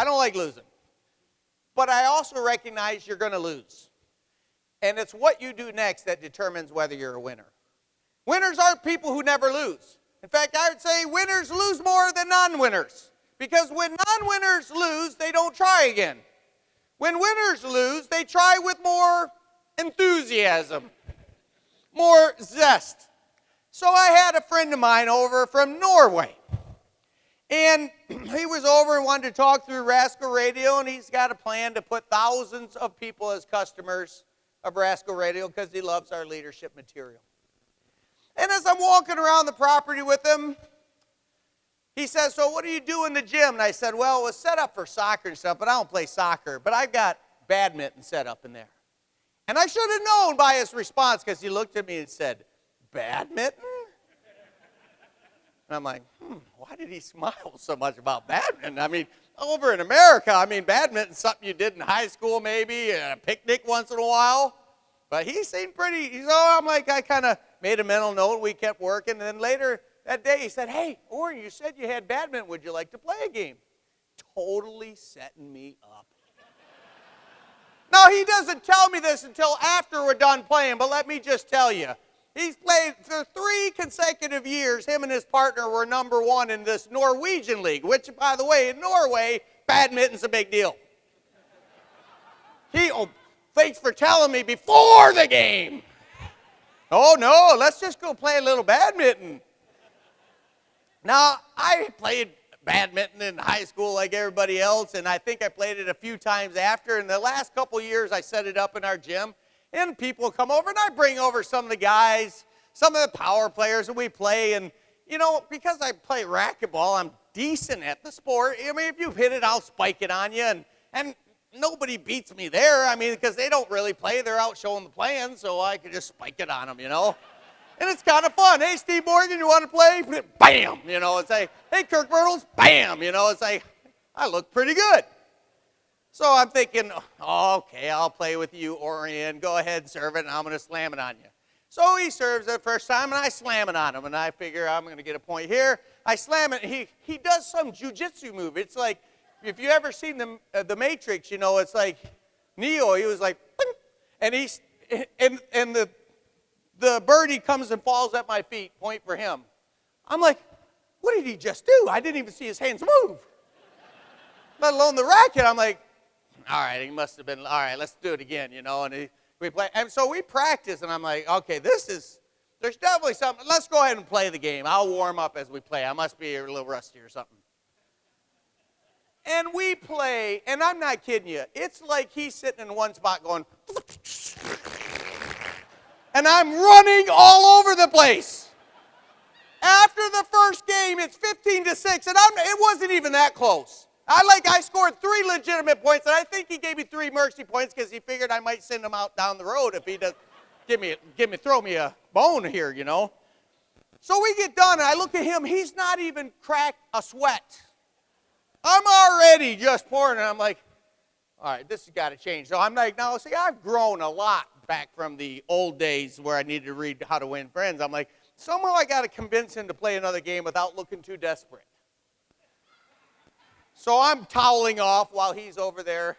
I don't like losing. But I also recognize you're going to lose. And it's what you do next that determines whether you're a winner. Winners aren't people who never lose. In fact, I would say winners lose more than non-winners. Because when non-winners lose, they don't try again. When winners lose, they try with more enthusiasm, more zest. So I had a friend of mine over from Norway. And he was over and wanted to talk through Rascal Radio, and he's got a plan to put thousands of people as customers of Rascal Radio because he loves our leadership material. And as I'm walking around the property with him, he says, so what do you do in the gym? And I said, well, it was set up for soccer and stuff, but I don't play soccer. But I've got badminton set up in there. And I should have known by his response because he looked at me and said, badminton? And I'm like, why did he smile so much about badminton? I mean, over in America, badminton's something you did in high school maybe, a picnic once in a while. But he seemed pretty, I kind of made a mental note. We kept working. And then later that day he said, hey, Orrin, you said you had badminton. Would you like to play a game? Totally setting me up. Now, he doesn't tell me this until after we're done playing, but let me just tell you. He's played for 3 consecutive years. Him and his partner were number 1 in this Norwegian league, which, by the way, in Norway, badminton's a big deal. Thanks for telling me before the game. Oh, no, let's just go play a little badminton. Now, I played badminton in high school like everybody else, and I think I played it a few times after. In the last couple years, I set it up in our gym. And people come over, and I bring over some of the guys, some of the power players, and we play. And, because I play racquetball, I'm decent at the sport. If you hit it, I'll spike it on you. And nobody beats me there, because they don't really play. They're out showing the plans, so I could just spike it on them, And it's kind of fun. Hey, Steve Morgan, you want to play? Bam! It's like, hey, Kirk Bertels, bam! It's like, I look pretty good. So I'm thinking, okay, I'll play with you, Orrin. Go ahead and serve it, and I'm going to slam it on you. So he serves it the first time, and I slam it on him, and I figure I'm going to get a point here. I slam it, and he does some jiu-jitsu move. It's like, if you ever seen the Matrix, it's like Neo. He was like, bing, and the birdie comes and falls at my feet, point for him. I'm like, what did he just do? I didn't even see his hands move, let alone the racket. I'm like, all right, he must have been, all right, let's do it again, and we play. And so we practice, and I'm like, okay, there's definitely something. Let's go ahead and play the game. I'll warm up as we play. I must be a little rusty or something. And we play, and I'm not kidding you. It's like he's sitting in one spot going, and I'm running all over the place. After the first game, it's 15-6, and it wasn't even that close. I scored 3 legitimate points, and I think he gave me 3 mercy points because he figured I might send him out down the road if he does throw me a bone here, So we get done, and I look at him. He's not even cracked a sweat. I'm already just pouring, and I'm like, all right, this has got to change. So I'm like, no, see, I've grown a lot back from the old days where I needed to read How to Win Friends. I'm like, somehow I got to convince him to play another game without looking too desperate. So I'm toweling off while he's over there,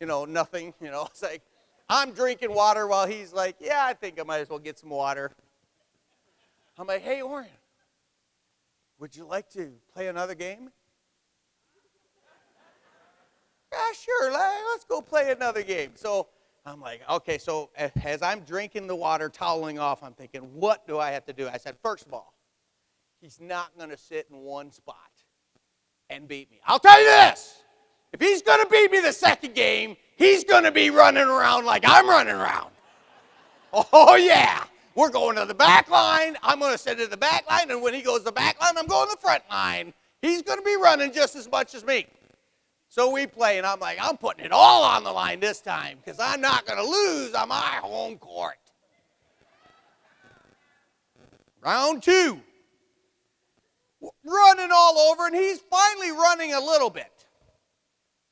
nothing, It's like I'm drinking water while he's like, yeah, I think I might as well get some water. I'm like, hey, Orrin, would you like to play another game? Yeah, sure, let's go play another game. So I'm like, okay, so as I'm drinking the water, toweling off, I'm thinking, what do I have to do? I said, first of all, he's not going to sit in one spot and beat me. I'll tell you this, if he's going to beat me the second game, he's going to be running around like I'm running around. Oh, yeah. We're going to the back line. I'm going to sit in the back line, and when he goes to the back line, I'm going to the front line. He's going to be running just as much as me. So we play, and I'm like, I'm putting it all on the line this time because I'm not going to lose on my home court. Round 2. Running all over, and he's finally running a little bit.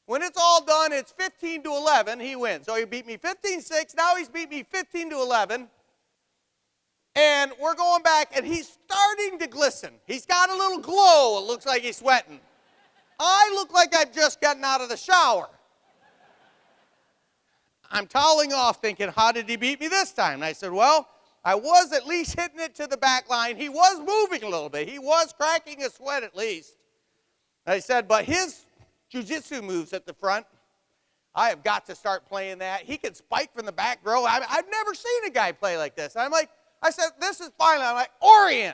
When it's all done, it's 15-11. He wins. So he beat me 15-6. Now he's beat me 15-11. And we're going back, and he's starting to glisten. He's got a little glow. It looks like he's sweating. I look like I've just gotten out of the shower. I'm toweling off thinking, how did he beat me this time? And I said, well, I was at least hitting it to the back line. He was moving a little bit. He was cracking a sweat at least. I said, but his jiu-jitsu moves at the front, I have got to start playing that. He can spike from the back row. I've never seen a guy play like this. I said, this is finally. I'm like, Orjan,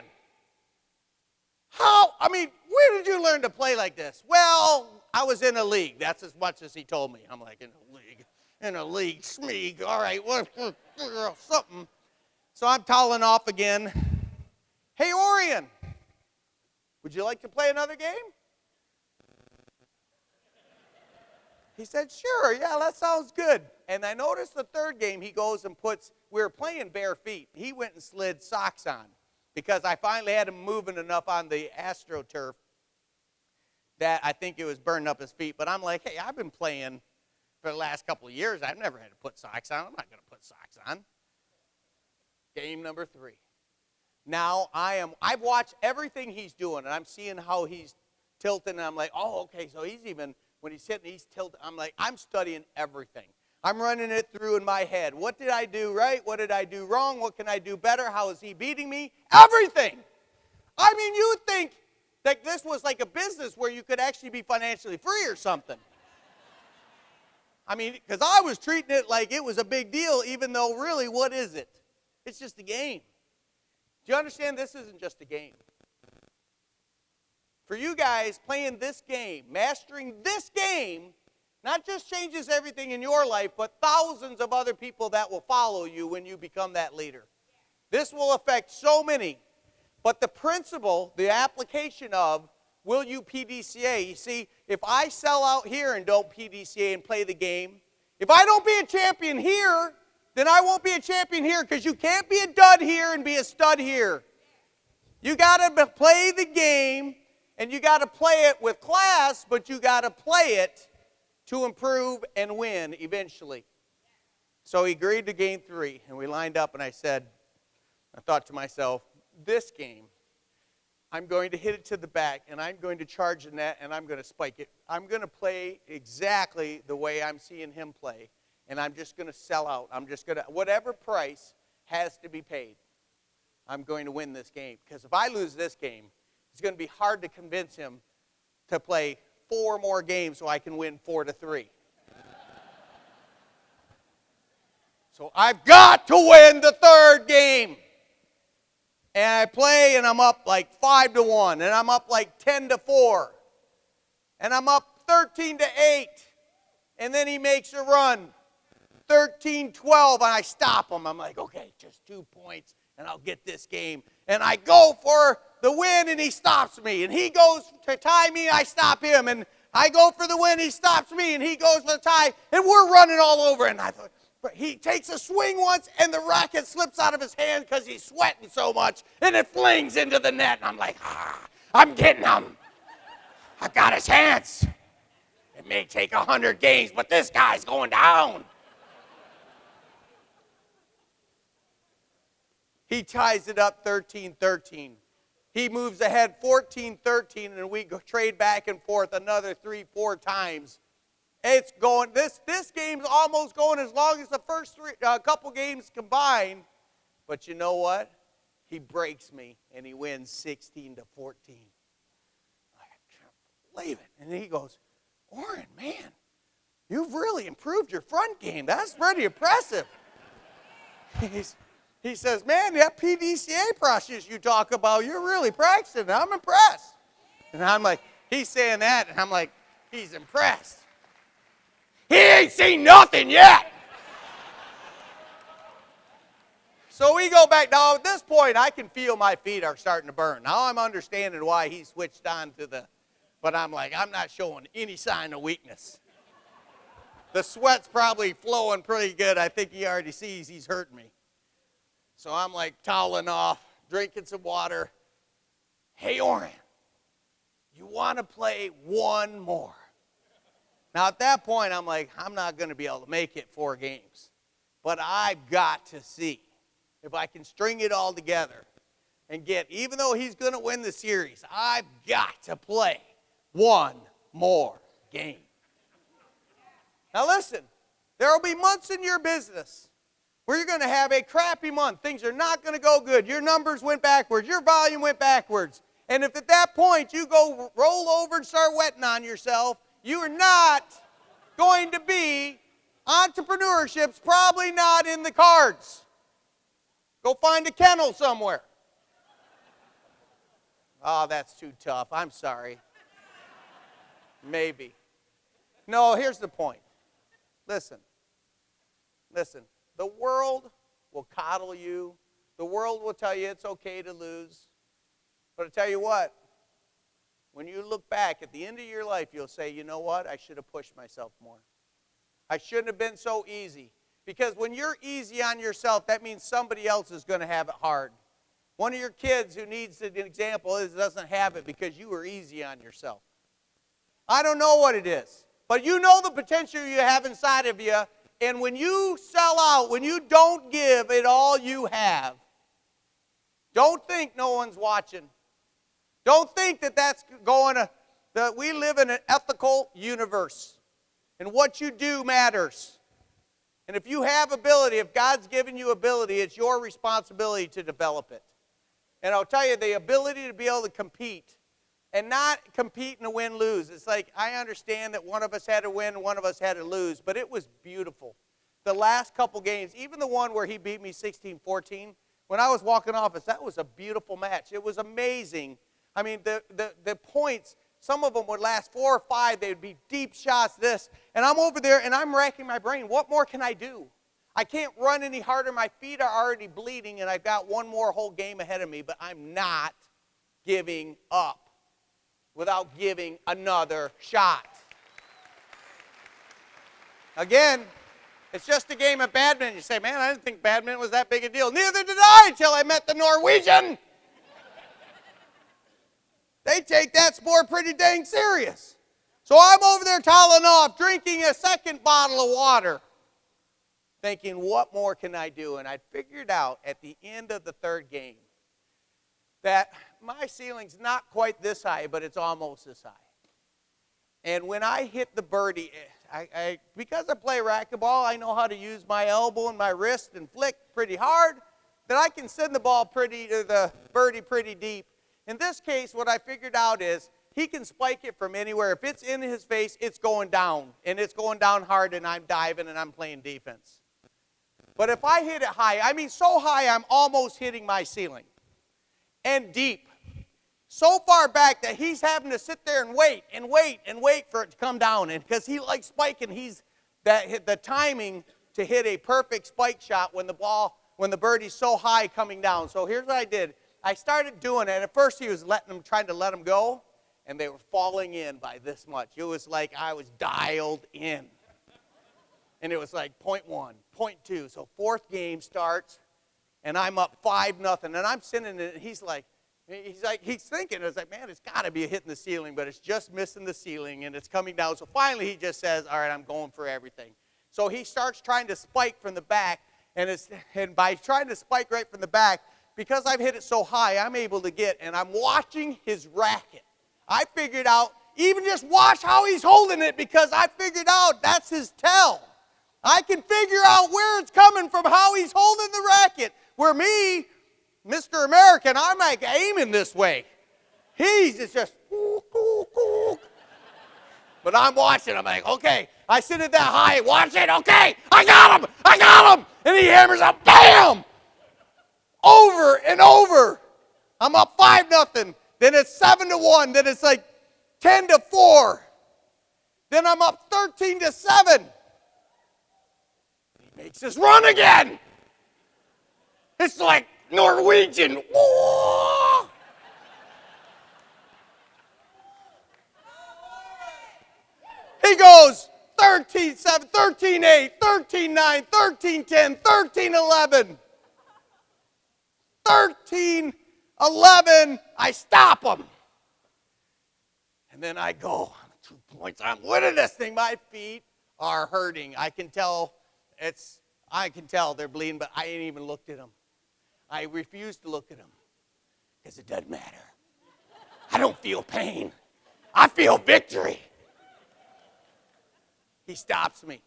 where did you learn to play like this? Well, I was in a league. That's as much as he told me. I'm like, in a league, Smeeg. All right, something. So I'm toweling off again. Hey, Orjan, would you like to play another game? He said, sure, yeah, that sounds good. And I noticed the third game he goes and we were playing bare feet. He went and slid socks on because I finally had him moving enough on the AstroTurf that I think it was burning up his feet. But I'm like, hey, I've been playing for the last couple of years. I've never had to put socks on. I'm not going to put socks on. Game number 3. Now I've watched everything he's doing, and I'm seeing how he's tilting, and I'm like, oh, okay, so he's even, when he's hitting, he's tilting. I'm like, I'm studying everything. I'm running it through in my head. What did I do right? What did I do wrong? What can I do better? How is he beating me? Everything. I mean, you would think that this was like a business where you could actually be financially free or something. I mean, because I was treating it like it was a big deal, even though really, what is it? It's just a game. Do you understand this isn't just a game? For you guys, playing this game, mastering this game, not just changes everything in your life, but thousands of other people that will follow you when you become that leader. This will affect so many. But the principle, the application of, will you PDCA? You see, if I sell out here and don't PDCA and play the game, if I don't be a champion here, then I won't be a champion here, because you can't be a dud here and be a stud here. You got to play the game, and you got to play it with class, but you got to play it to improve and win eventually. So he agreed to game 3, and we lined up, and I thought to myself, this game, I'm going to hit it to the back, and I'm going to charge the net, and I'm going to spike it. I'm going to play exactly the way I'm seeing him play, and I'm just going to sell out. I'm just going to, whatever price has to be paid, I'm going to win this game. Because if I lose this game, it's going to be hard to convince him to play 4 more games so I can win 4-3. So I've got to win the 3rd game. And I play, and I'm up like 5-1, and I'm up like 10-4, and I'm up 13-8, and then he makes a run, 13-12, and I stop him. I'm like, okay, just 2 points, and I'll get this game. And I go for the win, and he stops me, and he goes to tie me, I stop him, and I go for the win, he stops me, and he goes for the tie, and we're running all over. And I thought, he takes a swing once, and the racket slips out of his hand because he's sweating so much, and it flings into the net. And I'm like, I'm getting him. I got his hands. It may take 100 games, but this guy's going down. He ties it up 13-13. He moves ahead 14-13, and we trade back and forth another 3-4 times. It's going, this game's almost going as long as the first couple games combined. But you know what? He breaks me, and he wins 16-14. I can't believe it. And he goes, Orrin, man, you've really improved your front game. That's pretty impressive. He says, man, that PDCA process you talk about, you're really practicing. I'm impressed. And I'm like, he's saying that, and I'm like, he's impressed. He ain't seen nothing yet. So we go back. Now, at this point, I can feel my feet are starting to burn. Now I'm understanding why he switched on to but I'm like, I'm not showing any sign of weakness. The sweat's probably flowing pretty good. I think he already sees he's hurting me. So I'm like toweling off, drinking some water. Hey, Orrin, you want to play one more? Now, at that point, I'm like, I'm not going to be able to make it 4 games. But I've got to see if I can string it all together and get, even though he's going to win the series, I've got to play 1 more game. Now listen, there will be months in your business where you're going to have a crappy month. Things are not going to go good. Your numbers went backwards. Your volume went backwards. And if at that point you go roll over and start wetting on yourself, you are not going to be, entrepreneurship's probably not in the cards. Go find a kennel somewhere. Oh, that's too tough. I'm sorry. Maybe. No, here's the point. Listen. The world will coddle you. The world will tell you it's okay to lose. But I tell you what, when you look back at the end of your life, you'll say, you know what? I should have pushed myself more. I shouldn't have been so easy. Because when you're easy on yourself, that means somebody else is going to have it hard. One of your kids who needs an example doesn't have it because you were easy on yourself. I don't know what it is, but you know the potential you have inside of you, and when you sell out, when you don't give it all you have, don't think no one's watching. Don't think that that's going to, that we live in an ethical universe, and what you do matters. And if you have ability, if God's given you ability, it's your responsibility to develop it. And I'll tell you, the ability to be able to compete and not compete in a win-lose. It's like, I understand that one of us had to win and one of us had to lose, but it was beautiful. The last couple games, even the one where he beat me 16-14, when I was walking off, that was a beautiful match. It was amazing. I mean, the points, some of them would last 4 or 5. They would be deep shots, this. And I'm over there, and I'm racking my brain. What more can I do? I can't run any harder. My feet are already bleeding, and I've got one more whole game ahead of me, but I'm not giving up without giving another shot. Again, it's just a game of badminton. You say, man, I didn't think badminton was that big a deal. Neither did I until I met the Norwegian. They take that sport pretty dang serious. So I'm over there toweling off, drinking a second bottle of water, thinking, what more can I do? And I figured out at the end of the third game that my ceiling's not quite this high, but it's almost this high. And when I hit the birdie, because I play racquetball, I know how to use my elbow and my wrist and flick pretty hard, that I can send the birdie pretty deep. In this case, what I figured out is he can spike it from anywhere. If it's in his face, it's going down, and it's going down hard, and I'm diving, and I'm playing defense. But if I hit it high, I mean so high I'm almost hitting my ceiling, and deep, so far back that he's having to sit there and wait and wait and wait for it to come down. And because he likes spiking, the timing to hit a perfect spike shot when the birdie's so high coming down. So here's what I did. I started doing it. At first he was trying to let them go, and they were falling in by this much. It was like I was dialed in. And it was like 0.1, 0.2. So fourth game starts, and I'm up 5-0. And I'm sitting there, and he's thinking, it's like, man, it's got to be hitting the ceiling, but it's just missing the ceiling, and it's coming down. So finally he just says, all right, I'm going for everything. So he starts trying to spike from the back, and by trying to spike right from the back, because I've hit it so high, I'm able to get, and I'm watching his racket. I figured out, even just watch how he's holding it, because I figured out that's his tell. I can figure out where it's coming from, how he's holding the racket. Where me, Mr. American, I'm like aiming this way. He's just, but I'm watching. I'm like, okay, I sit it that high, watch it, okay, I got him, and he hammers up, bam, over and over. I'm up 5-0. Then it's 7-1. Then it's like 10-4. Then I'm up 13-7. He makes this run again. It's like Norwegian. Whoa! He goes 13-7, 13-8, 13-9, 13-10, 13-11. 13-11, I stop him. And then I go, 2 points, I'm winning this thing. My feet are hurting. I can tell they're bleeding, but I ain't even looked at them. I refuse to look at them because it doesn't matter. I don't feel pain. I feel victory. He stops me.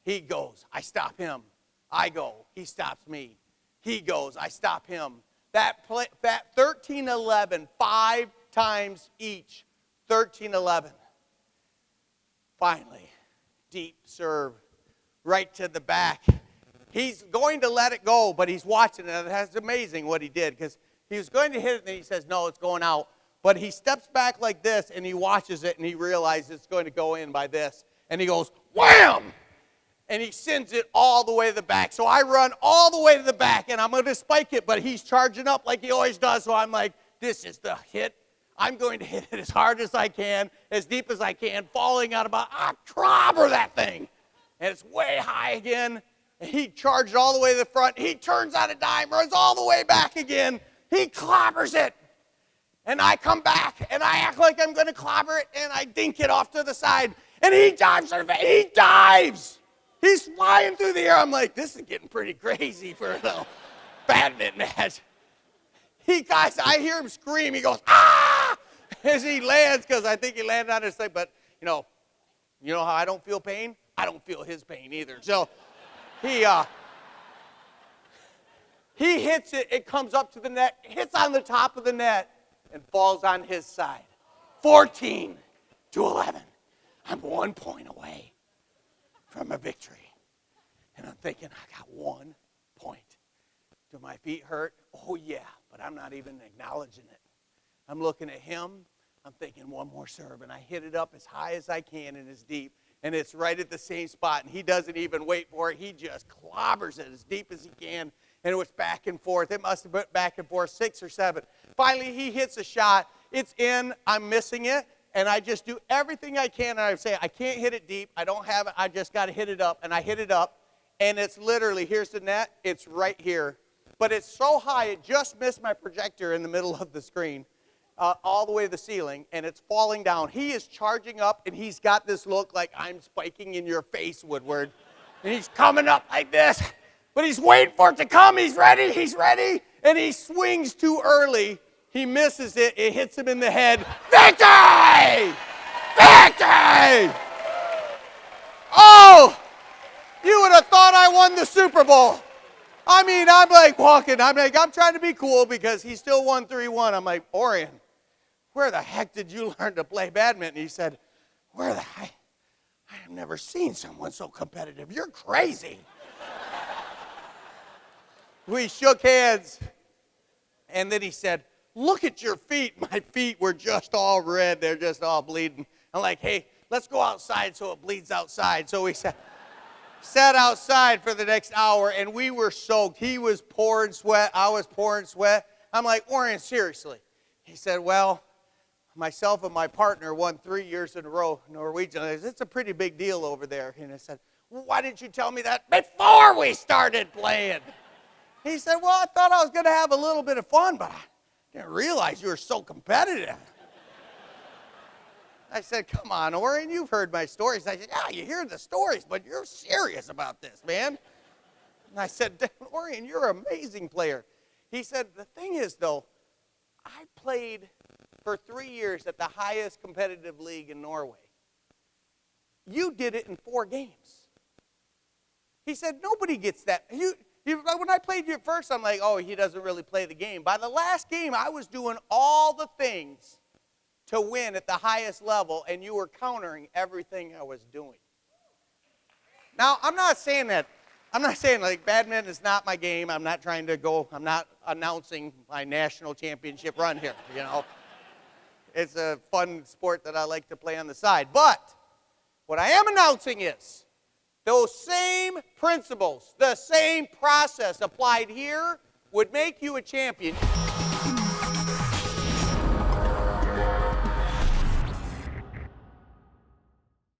He goes. I stop him. I go. He stops me. He goes. I stop him. That 13-11, 5 times each. 13-11. Finally, deep serve, right to the back. He's going to let it go, but he's watching it. That's amazing what he did, because he was going to hit it, and then he says, no, it's going out. But he steps back like this, and he watches it, and he realizes it's going to go in by this. And he goes, wham! And he sends it all the way to the back. So I run all the way to the back, and I'm going to spike it, but he's charging up like he always does. So I'm like, this is the hit. I'm going to hit it as hard as I can, as deep as I can, falling out about, clobber that thing. And it's way high again. And he charged all the way to the front. He turns on a dime, runs all the way back again. He clobbers it. And I come back, and I act like I'm going to clobber it, and I dink it off to the side. And he dives. He dives. He's flying through the air. I'm like, this is getting pretty crazy for a little badminton match. I hear him scream. He goes, ah! As he lands, because I think he landed on his leg. But, you know how I don't feel pain? I don't feel his pain either. So he hits it. It comes up to the net, hits on the top of the net, and falls on his side. 14-11. I'm 1 point away from a victory. And I'm thinking, I got 1 point. Do my feet hurt? Oh, yeah, but I'm not even acknowledging it. I'm looking at him. I'm thinking, one more serve, and I hit it up as high as I can and as deep, and it's right at the same spot, and he doesn't even wait for it. He just clobbers it as deep as he can, and it was back and forth. It must have been back and forth 6 or 7. Finally, he hits a shot. It's in. I'm missing it, and I just do everything I can, and I say, I can't hit it deep. I don't have it. I just got to hit it up, and I hit it up, and it's literally, here's the net. It's right here. But it's so high, it just missed my projector in the middle of the screen, all the way to the ceiling, and it's falling down. He is charging up, and he's got this look like I'm spiking in your face, Woodward. And he's coming up like this, but he's waiting for it to come. He's ready, and he swings too early. He misses it. It hits him in the head. Victory! Victory! Oh, you would have thought I won the Super Bowl. I mean, I'm like walking. I'm trying to be cool because he still won 3-1. I'm like, Orrin, where the heck did you learn to play badminton? He said, where the heck? I have never seen someone so competitive. You're crazy. We shook hands, and then he said, look at your feet. My feet were just all red. They're just all bleeding. I'm like, hey, let's go outside so it bleeds outside. So we sat outside for the next hour, and we were soaked. He was pouring sweat. I was pouring sweat. I'm like, Orrin, seriously. He said, well, myself and my partner won 3 years in a row, Norwegian. It's a pretty big deal over there. And I said, well, why didn't you tell me that before we started playing? He said, well, I thought I was going to have a little bit of fun, but I didn't realize you were so competitive. I said, come on, Orrin, you've heard my stories. I said, yeah, you hear the stories, but you're serious about this, man. And I said, Orrin, you're an amazing player. He said, the thing is, though, I played for 3 years at the highest competitive league in Norway. You did it in 4 games. He said, nobody gets that. When I played you at first, I'm like, oh, he doesn't really play the game. By the last game, I was doing all the things to win at the highest level, and you were countering everything I was doing. Now, I'm not saying like badminton is not my game. I'm not announcing my national championship run here, you know. It's a fun sport that I like to play on the side. But what I am announcing is those same principles, the same process applied here would make you a champion.